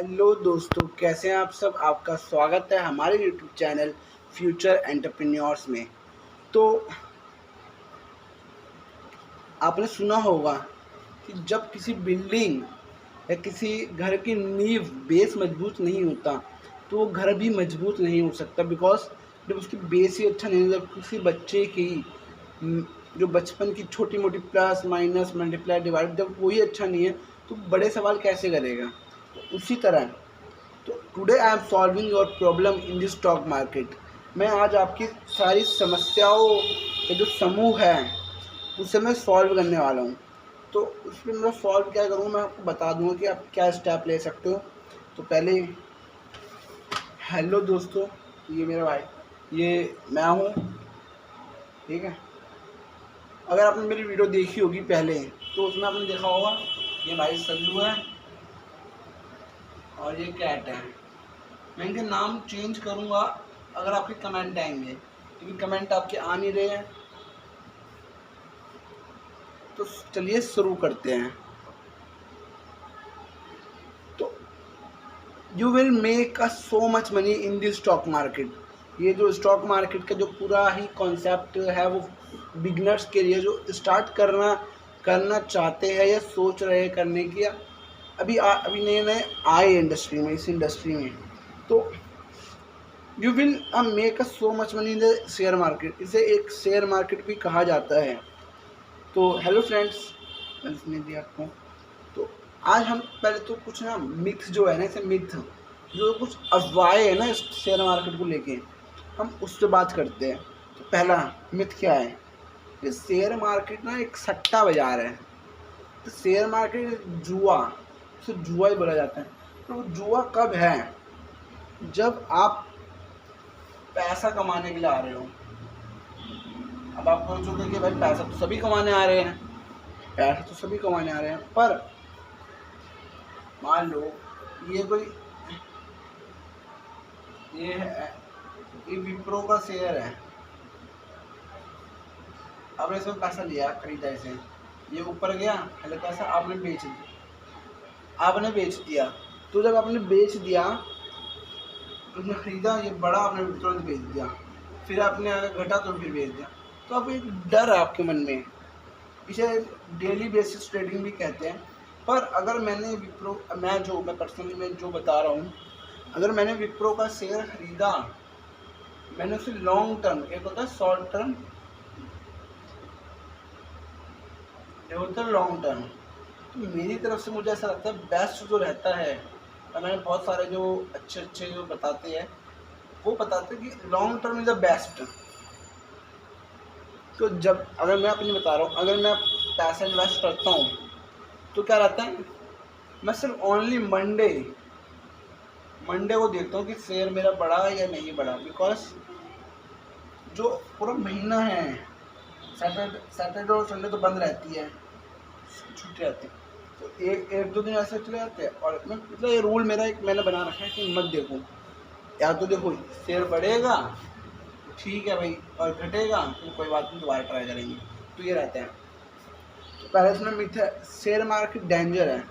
Hello दोस्तों, कैसे हैं आप सब। आपका स्वागत है हमारे यूट्यूब चैनल फ्यूचर एंटरप्रेन्योर्स में। तो आपने सुना होगा कि जब किसी बिल्डिंग या किसी घर की नींव बेस मजबूत नहीं होता तो वो घर भी मजबूत नहीं हो सकता। बिकॉज जब उसकी बेस ही अच्छा नहीं होता, किसी बच्चे की जो बचपन की छोटी मोटी प्लस माइनस मल्टीप्लाई डिवाइड जब वही अच्छा नहीं है तो बड़े सवाल कैसे करेगा। तो उसी तरह तो today I am solving your problem in this stock market. मैं आज आपकी सारी समस्याओं के जो समूह है उसे मैं सॉल्व करने वाला हूँ। तो उसमें मैं सॉल्व क्या करूँ, मैं आपको बता दूँगा कि आप क्या स्टेप ले सकते हो। तो पहले हेलो दोस्तों, ये मेरा भाई, ये मैं हूँ, ठीक है। अगर आपने मेरी वीडियो देखी होगी पहले तो उसमें आपने देखा होगा ये भाई सल्लू है और ये कैट है। मैं इनके नाम चेंज करूँगा अगर आपके कमेंट आएंगे, क्योंकि कमेंट आपके आ नहीं रहे हैं। तो चलिए शुरू करते हैं। तो you will make a so much money in this stock market. ये जो स्टॉक मार्केट का जो पूरा ही कॉन्सेप्ट है वो बिगनर्स के लिए जो स्टार्ट करना चाहते हैं या सोच रहे हैं करने की, अभी नए नए आए इंडस्ट्री में, इस इंडस्ट्री में। तो you will make a so much money in the share market. इसे एक शेयर मार्केट भी कहा जाता है। तो हेलो फ्रेंड्स, मैं सुनिए दिया आपको। तो आज हम पहले तो कुछ ना मिथ जो है ना, इसे मिथ जो कुछ अफवाहें है ना इस शेयर मार्केट को लेके, हम उस पर बात करते हैं। तो पहला मिथ क्या है कि शेयर मार्केट ना एक सट्टा बाजार है। तो शेयर मार्केट जुआ, उसे जुआ ही बोला जाता है। तो वो जुआ कब है? जब आप पैसा कमाने के लिए आ रहे हो। अब आप सोचोगे कि भाई पैसा तो सभी कमाने आ रहे हैं, पैसा तो सभी कमाने आ रहे हैं, पर मान लो ये कोई ये है, ये विप्रो का शेयर है। आपने इसमें पैसा लिया, खरीदा इसे, ये ऊपर गया हल्का सा, आपने बेच दिया। तो जब आपने बेच दिया तो उसने खरीदा, ये बड़ा, आपने तुरंत बेच दिया। फिर आपने अगर घटा तो फिर बेच दिया। तो अब एक डर है आपके मन में, इसे डेली बेसिस ट्रेडिंग भी कहते हैं। पर अगर मैंने मैं पर्सनली मैं जो बता रहा हूँ, अगर मैंने विप्रो का शेयर खरीदा, मैंने उसे लॉन्ग टर्म, एक होता है शॉर्ट टर्म, एक होता है लॉन्ग टर्म। तो मेरी तरफ से मुझे ऐसा लगता है बेस्ट जो रहता है, और मैंने बहुत सारे जो अच्छे जो बताते हैं वो बताते हैं कि long term is the best. तो जब अगर मैं अपनी बता रहा हूँ, अगर मैं पैसा इन्वेस्ट करता हूँ तो क्या रहता है, मैं सिर्फ ओनली मंडे को देखता हूँ कि शेयर मेरा बढ़ा या नहीं बढ़ा। बिकॉज जो पूरा महीना है, सैटरडे और संडे तो बंद रहती है, छुट्टी रहती है। तो एक दो दिन ऐसे चले जाते हैं। और मैं मतलब ये रूल मेरा एक मैंने बना रखा है कि मत देखो, या तो देखो शेयर बढ़ेगा ठीक है भाई, और घटेगा तो कोई बात नहीं, दोबारा ट्राई करेंगे। तो ये रहता है। तो पहले इसमें मिथ है शेयर मार्केट डेंजर है।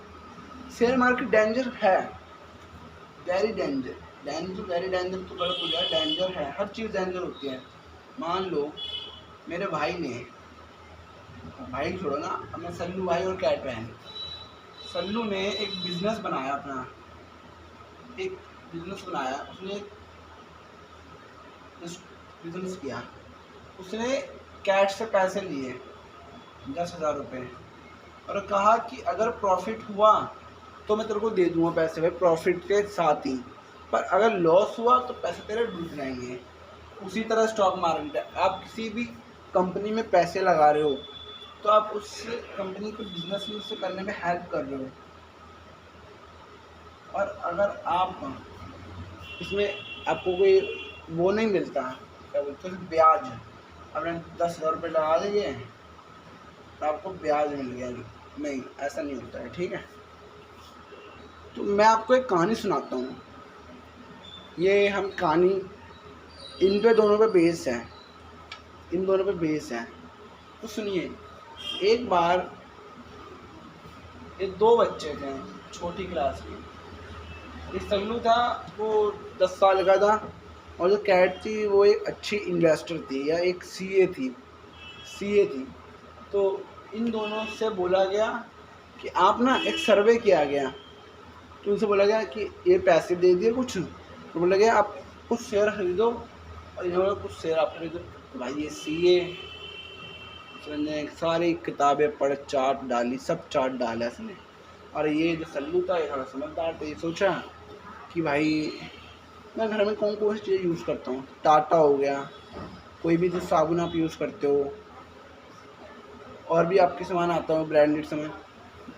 शेयर मार्केट डेंजर है, वेरी वेरी डेंजर तो गलत हो गया, डेंजर है। हर चीज़ डेंजर होती है। मान लो मेरे भाई छोड़ो ना, अपने सल्लू भाई और कैट बहन, सल्लू ने एक बिजनेस बनाया अपना, उसने बिजनेस किया। उसने कैट से पैसे लिए 10,000 रुपये, और कहा कि अगर प्रॉफिट हुआ तो मैं तेरे को दे दूंगा पैसे, भाई प्रॉफिट के साथ ही, पर अगर लॉस हुआ तो पैसे तेरे डूब जाएंगे। उसी तरह स्टॉक मार्केट है, आप किसी भी कंपनी में पैसे लगा रहे हो तो आप उस कंपनी को बिजनेस में से करने में हेल्प कर रहे हो। और अगर आप इसमें आपको कोई वो नहीं मिलता, क्या बोलते हैं, ब्याज, आपने 10,000 रुपये लगा दिए तो आपको ब्याज मिल गया, नहीं ऐसा नहीं होता है, ठीक है। तो मैं आपको एक कहानी सुनाता हूँ। ये हम कहानी इन दोनों पे बेस है। तो सुनिए, एक बार ये दो बच्चे थे छोटी क्लास के, ये सल्लू था वो 10 साल का था, और जो कैट थी वो एक अच्छी इन्वेस्टर थी या एक सीए थी। तो इन दोनों से बोला गया कि आप ना, एक सर्वे किया गया, तो उनसे बोला गया कि ये पैसे दे दिए कुछ, तो बोला गया आप कुछ शेयर खरीदो, और इन्होंने कुछ शेयर आप खरीदो। तो भाई ये सीए उसने सारी किताबें पढ़, चार्ट डाली, सब चार्ट डाला इसने। और ये जो सल्लू था ये थोड़ा समझदार था, ये सोचा कि भाई मैं घर में कौन कौन सी चीज़ यूज़ करता हूँ, टाटा हो गया, कोई भी जो साबुन आप यूज़ करते हो, और भी आपके सामान आता हो ब्रांडेड सामान,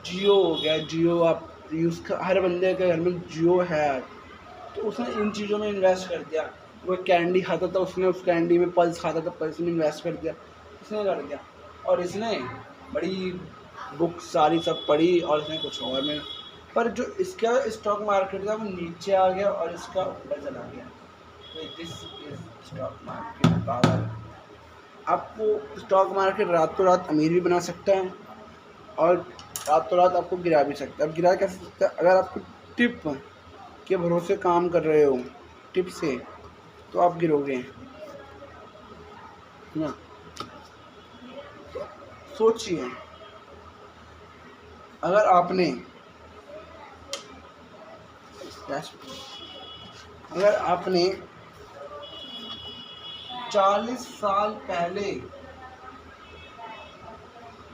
जियो हो गया, जियो आप हर बंदे के घर में जियो है, तो उसने इन चीज़ों में इन्वेस्ट कर दिया। वो कैंडी खाता था, उसने उस कैंडी में, पल्स खाता था, पल्स में इन्वेस्ट कर दिया, इसने कर दिया। और इसने बड़ी बुक सारी सब पढ़ी, और इसने कुछ और में, पर जो इसका स्टॉक मार्केट था वो नीचे आ गया और इसका ऊपर चला गया। तो this is stock market power. आपको स्टॉक मार्केट रातों रात अमीर भी बना सकता है, और रातों रात आपको गिरा भी सकता है। अब गिरा कैसे सकता है? अगर आपको टिप के भरोसे काम कर रहे हो, टिप से, तो आप गिरोगे ना। सोचिए, अगर आपने अगर आपने 40 साल पहले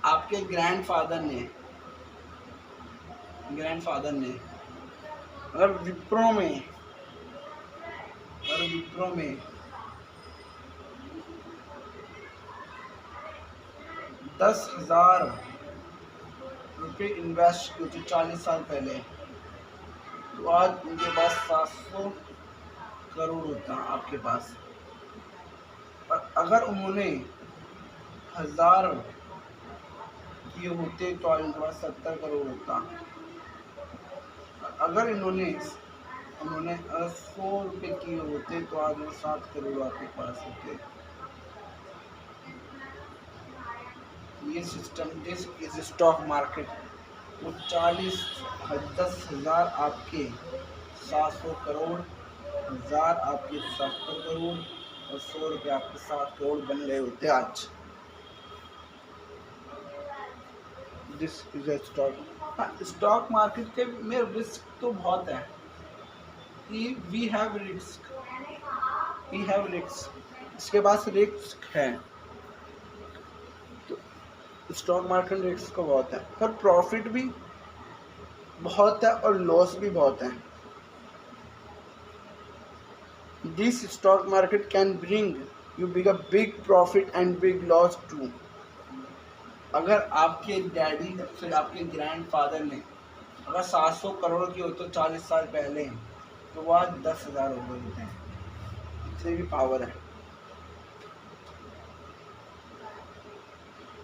आपके ग्रैंडफादर ने अगर विप्रो में 10,000 रुपये इन्वेस्ट किए थे 40 साल पहले, तो आज उनके पास 700 करोड़ होता आपके पास। और अगर उन्होंने 1000 किए होते तो आज उनके पास 70 करोड़ होता। अगर उन्होंने 100 रुपये किए होते तो आज वो 7 करोड़ आपके पास होते। ये system, this is stock market. वो 10,000 आपके 700 करोड़, 1000 आपके 70 करोड़, और 100 रुपये आपके 7 करोड़ बन रहे होते आज। This is a stock. हाँ, स्टॉक मार्केट के में रिस्क तो बहुत है। वी हैव रिस्क, इसके पास रिस्क है। तो स्टॉक मार्केट रिस्क तो बहुत है, पर प्रॉफिट भी बहुत है और लॉस भी बहुत है। This stock market can bring you big profit and big loss too. अगर आपके डैडी फिर आपके ग्रैंडफादर ने अगर 700 करोड़ की हो तो 40 साल पहले, तो वो आज 10,000 हो गए होते हैं। इतनी भी पावर है।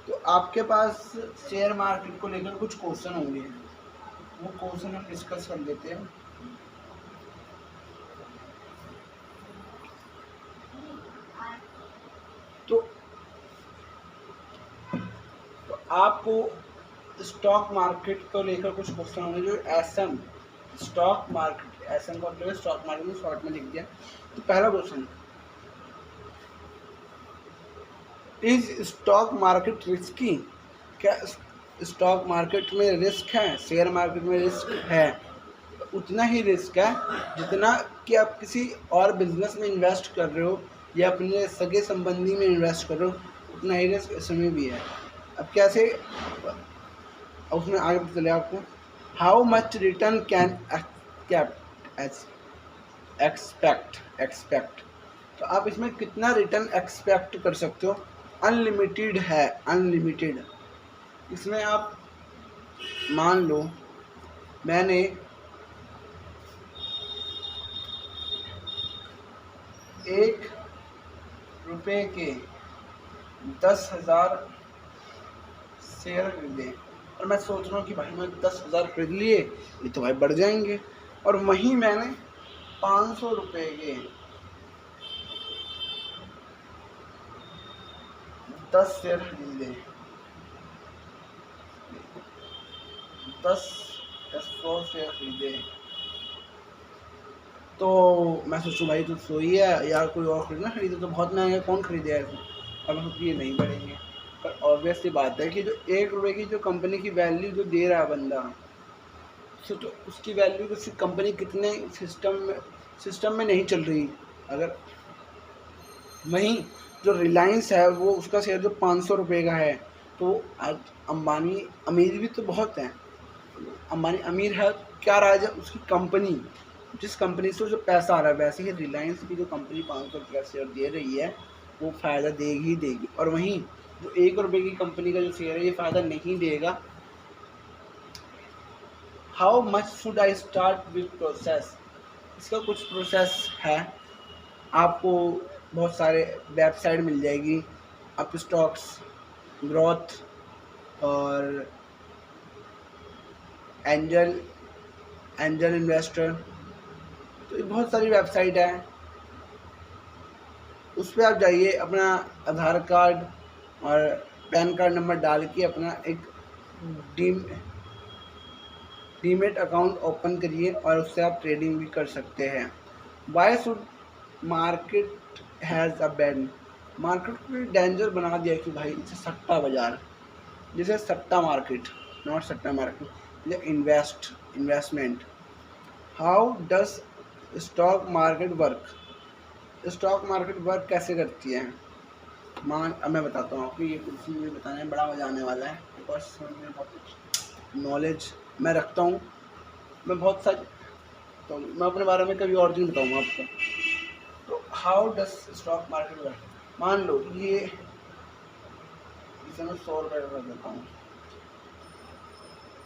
तो आपके पास शेयर मार्केट को लेकर कुछ क्वेश्चन होंगे, वो क्वेश्चन हम डिस्कस कर लेते हैं। तो आपको स्टॉक मार्केट को लेकर कुछ क्वेश्चन होंगे जो एसएम स्टॉक मार्केट, एसएम का मतलब स्टॉक मार्केट में शॉर्ट में लिख दिया। तो पहला question, is stock market risky? क्या स्टॉक मार्केट में रिस्क है? शेयर मार्केट में रिस्क है, उतना ही रिस्क है जितना कि आप किसी और बिजनेस में इन्वेस्ट कर रहे हो या अपने सगे संबंधी में इन्वेस्ट कर रहे हो, उतना ही रिस्क इसमें भी है। अब कैसे, उसमें आगे पता चले आपको। How much return can expect, तो आप इसमें कितना रिटर्न एक्सपेक्ट कर सकते हो? अनलिमिटेड है, अनलिमिटेड। इसमें आप मान लो मैंने 1 रुपये के 10,000 शेयर खरीदे, और मैं सोच रहा हूँ कि भाई मैं 10,000 खरीद लिए, ये तो भाई बढ़ जाएंगे, और वहीं मैंने 500 रुपये के 10 शेयर खरीदे, 100 शेयर खरीदे, तो मैं सोचूं भाई तो सही है यार, कोई और खरीदना, खरीदे तो बहुत महंगा, कौन खरीदेगा इसको। अब हम ये नहीं बढ़ेंगे। पर ऑब्वियसली बात है कि जो 1 रुपये की जो कंपनी की वैल्यू जो दे रहा है बंदा, सोचो उसकी वैल्यू किसी कंपनी कितने सिस्टम में नहीं चल रही। अगर वहीं जो रिलायंस है वो उसका शेयर जो 500 रुपये का है, तो आज अंबानी अमीर भी तो बहुत हैं। अंबानी अमीर है, क्या राज है उसकी कंपनी, जिस कंपनी से जो पैसा आ रहा है। वैसे ही रिलायंस की जो कंपनी 500 रुपये का शेयर दे रही है वो फ़ायदा देगी ही देगी। और वहीं जो 1 रुपये की कंपनी का जो शेयर है ये फ़ायदा नहीं देगा। How much should I start with process, इसका कुछ प्रोसेस है। आपको बहुत सारे वेबसाइट मिल जाएगी, अप स्टॉक्स, ग्रोथ और एंजल एंजल इन्वेस्टर, तो ये बहुत सारी वेबसाइट है। उस पर आप जाइए, अपना आधार कार्ड और पैन कार्ड नंबर डाल के अपना एक डीमेट अकाउंट ओपन करिए और उससे आप ट्रेडिंग भी कर सकते हैं। Why should market has a ban, market को डेंजर बना दिया कि भाई इसे सट्टा बाजार, जैसे सट्टा मार्केट, नॉट सट्टा मार्केट, ये investment. How does stock market work, stock market work कैसे करती है। अब मैं बताता हूँ आपको, ये कुछ मुझे बताने में बड़ा मज़ा आने वाला है, बिकॉज मैं बहुत नॉलेज मैं रखता हूँ, मैं बहुत सारी, तो मैं अपने बारे में कभी और दिन बताऊँगा आपको। तो how does stock market work, मान लो ये इसे मैं 100 रुपये का कर देता हूँ।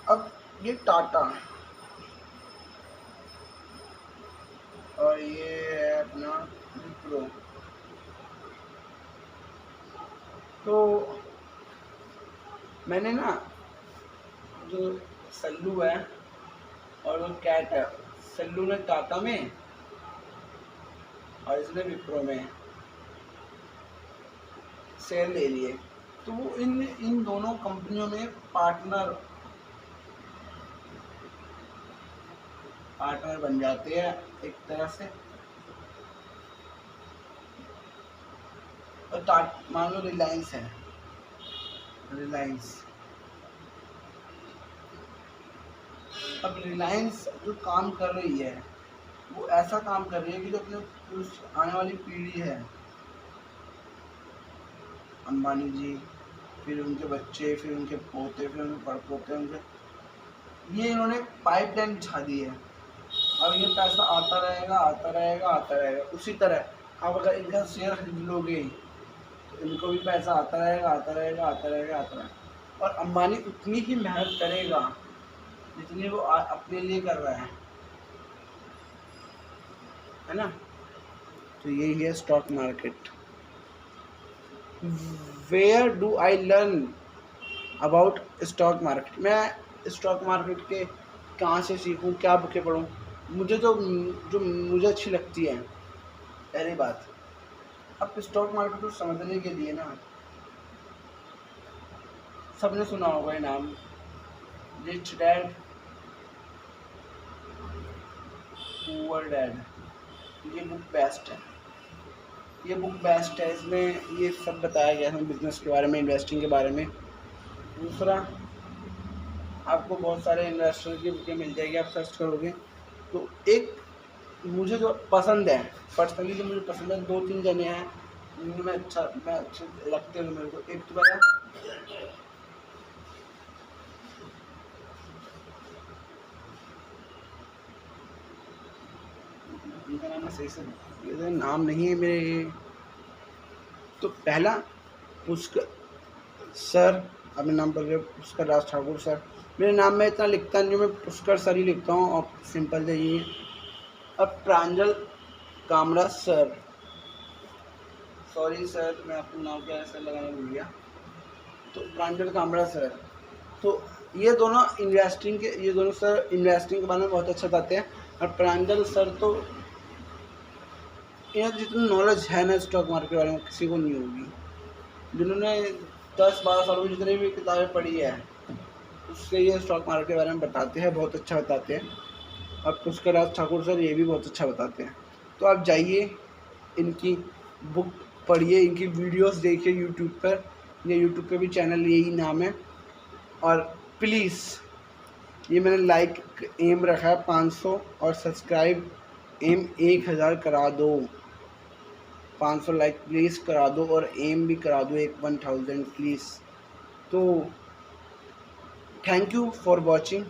अब ये टाटा और ये है अपना विप्रो, तो मैंने ना जो सल्लू है और वो कैट है, सल्लू ने टाटा में और इसने विप्रो में शेयर ले लिए, तो वो इन दोनों कंपनियों में पार्टनर बन जाते हैं एक तरह से। और मान लो रिलायंस है, रिलायंस, अब रिलायंस जो काम कर रही है वो ऐसा काम कर रही है कि जो अपने आने वाली पीढ़ी है, अंबानी जी, फिर उनके बच्चे, फिर उनके पोते, फिर उनके पड़पोते, उनके, ये इन्होंने पाइपलाइन बिछा दी है। अब ये पैसा आता रहेगा आता रहेगा आता रहेगा। उसी तरह आप अगर इनका शेयर खरीद लोगे तो इनको भी पैसा आता रहेगा आता रहेगा आता रहेगा आता रहेगा। और अंबानी उतनी ही मेहनत करेगा जितनी वो अपने लिए कर रहा है ना। तो यही है stock market. Where do I learn about stock market, मैं स्टॉक मार्केट के कहाँ से सीखूँ, क्या बुकें पढूँ। मुझे जो मुझे अच्छी लगती है, पहली बात, अब स्टॉक मार्केट को समझने के लिए ना, सबने सुना होगा ये नाम, रिच डैड पुअर डैड, ये बुक बेस्ट है, ये बुक बेस्ट है। इसमें ये सब बताया गया है बिजनेस के बारे में, इन्वेस्टिंग के बारे में। दूसरा, आपको बहुत सारे इन्वेस्टर की बुकें मिल जाएगी, आप सर्च करोगे तो। एक मुझे जो पसंद है, पर्सनली जो मुझे पसंद है, 2-3 जने हैं जिनमें अच्छे लगते हैं मेरे को। एक तो मेरा उनका नाम है, सही से ये नाम नहीं है मेरे। तो पहला पुष्कर सर, अपने नाम पर पुष्कर राज ठाकुर सर। मेरे नाम में इतना लिखता नहीं, मैं पुष्कर सर ही लिखता हूँ और सिंपल जाइए। अब प्रांजल कामरा सर, सॉरी सर मैं आपको नाम क्या ऐसा लगाना भूल गया, तो प्रांजल कामरा सर। तो ये दोनों सर इन्वेस्टिंग के बारे में बहुत अच्छा बताते हैं। और प्रांजल सर तो इन्हें जितनी नॉलेज है ना स्टॉक मार्केट के बारे में किसी को नहीं होगी। जिन्होंने 10-12 सालों में जितनी भी किताबें पढ़ी है उससे ये स्टॉक मार्केट के बारे में बताते हैं, बहुत अच्छा बताते हैं। और पुष्कर राज ठाकुर सर ये भी बहुत अच्छा बताते हैं। तो आप जाइए, इनकी बुक पढ़िए, इनकी वीडियोस देखिए यूट्यूब पर, या यूट्यूब पे भी चैनल यही नाम है। और प्लीज़, ये मैंने लाइक एम रखा है 500 और सब्सक्राइब एम 1000 करा दो। 500 लाइक प्लीज़ करा दो और एम भी करा दो 1000 प्लीज़। तो थैंक यू फॉर वॉचिंग।